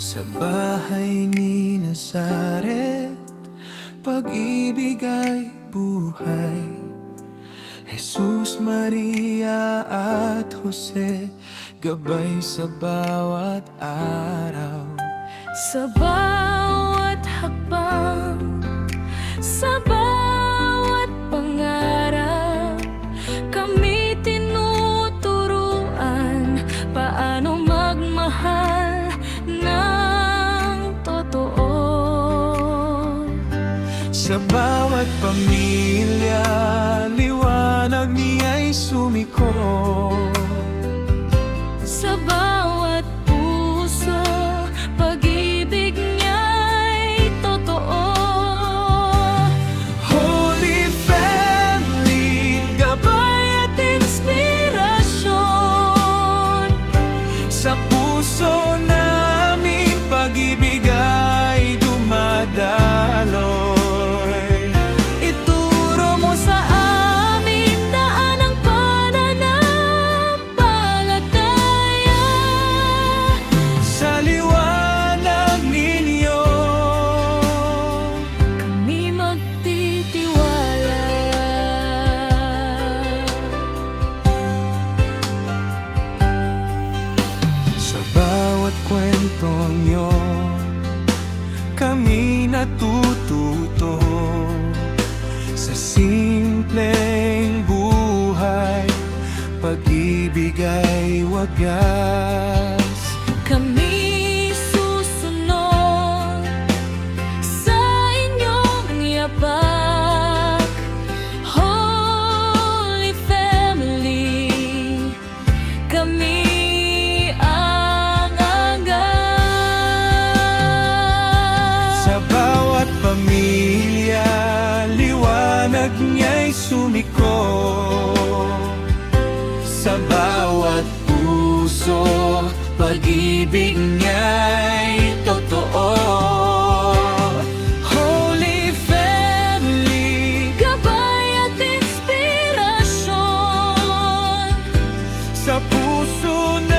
Sa bahay ni Nazaret, pag-ibig ay buhay. Jesus, Maria at Jose, gabay sa bawat araw. Sa bawat hakbang, sa bawat pangarap, kami tinuturuan paano magmahal ng totoo. Sa bawat pamilya, liwanag niya'y sumiko. Sa bawat puso, pag-ibig niya'y totoo. Holy Family, Gabay at inspirasyon, sa puso namin pag-ibig ay dumadaloy. Ituro mo sa aming daan ang pananampalataya. sa liwanag ninyo, Kami magtitiwala. sa bawat kwento nyo kami natututo. Sa simpleng buhay, pag-ibig ay wagas. Kami susunod sa inyong yapak. Holy Family, kami ang angkas. Sa bawat pamilya, liwanag niya'y sumiko. Sa bawat puso, pag-ibig niya'y totoo. Holy Family, Gabay at inspirasyon, sa puso na